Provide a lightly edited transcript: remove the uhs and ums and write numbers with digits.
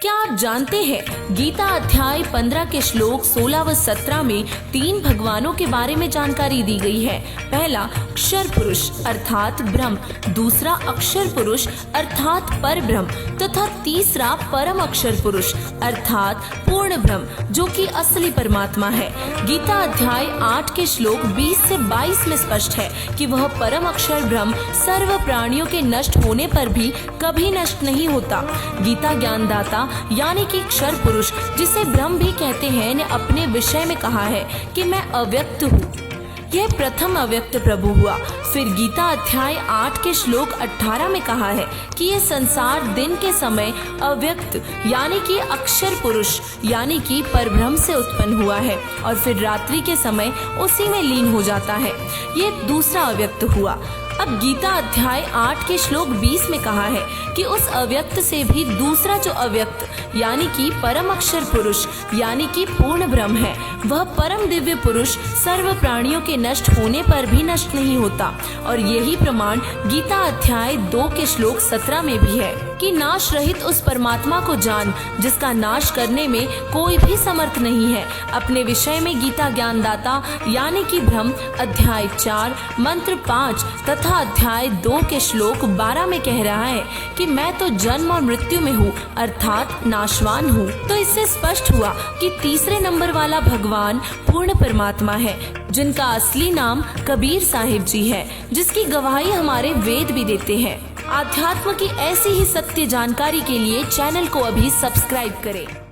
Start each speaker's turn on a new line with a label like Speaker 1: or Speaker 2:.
Speaker 1: क्या आप जानते हैं गीता अध्याय 15 के श्लोक 16 व 17 में 3 भगवानों के बारे में जानकारी दी गई है। पहला अक्षर पुरुष अर्थात ब्रह्म, दूसरा अक्षर पुरुष अर्थात पर ब्रह्म तथा तीसरा परम अक्षर पुरुष अर्थात पूर्ण ब्रह्म जो कि असली परमात्मा है। गीता अध्याय 8 के श्लोक 20 से 22 में स्पष्ट है कि वह परम अक्षर ब्रह्म सर्व प्राणियों के नष्ट होने पर भी कभी नष्ट नहीं होता। गीता ज्ञानदाता यानी कि अक्षर पुरुष जिसे ब्रह्म भी कहते हैं ने अपने विषय में कहा है कि मैं अव्यक्त हूँ। यह प्रथम अव्यक्त प्रभु हुआ। फिर गीता अध्याय 8 के श्लोक 18 में कहा है कि यह संसार दिन के समय अव्यक्त यानी कि अक्षर पुरुष यानी कि परब्रह्म से उत्पन्न हुआ है और फिर रात्रि के समय उसी में लीन हो जाता है। यह दूसरा अव्यक्त हुआ। अब गीता अध्याय 8 के श्लोक 20 में कहा है कि उस अव्यक्त से भी दूसरा जो अव्यक्त यानी कि परम अक्षर पुरुष यानी कि पूर्ण ब्रह्म है, वह परम दिव्य पुरुष सर्व प्राणियों के नष्ट होने पर भी नष्ट नहीं होता। और यही प्रमाण गीता अध्याय 2 के श्लोक 17 में भी है कि नाश रहित उस परमात्मा को जान जिसका नाश करने में कोई भी समर्थ नहीं है। अपने विषय में गीता ज्ञानदाता यानी कि ब्रह्म अध्याय 4 मंत्र 5 तथा अध्याय 2 के श्लोक 12 में कह रहा है कि मैं तो जन्म और मृत्यु में हूँ अर्थात नाशवान हूँ। तो इससे स्पष्ट हुआ कि तीसरे नंबर वाला भगवान पूर्ण परमात्मा है जिनका असली नाम कबीर साहिब जी है, जिसकी गवाही हमारे वेद भी देते हैं। आध्यात्म की ऐसी ही सत्य जानकारी के लिए चैनल को अभी सब्सक्राइब करें।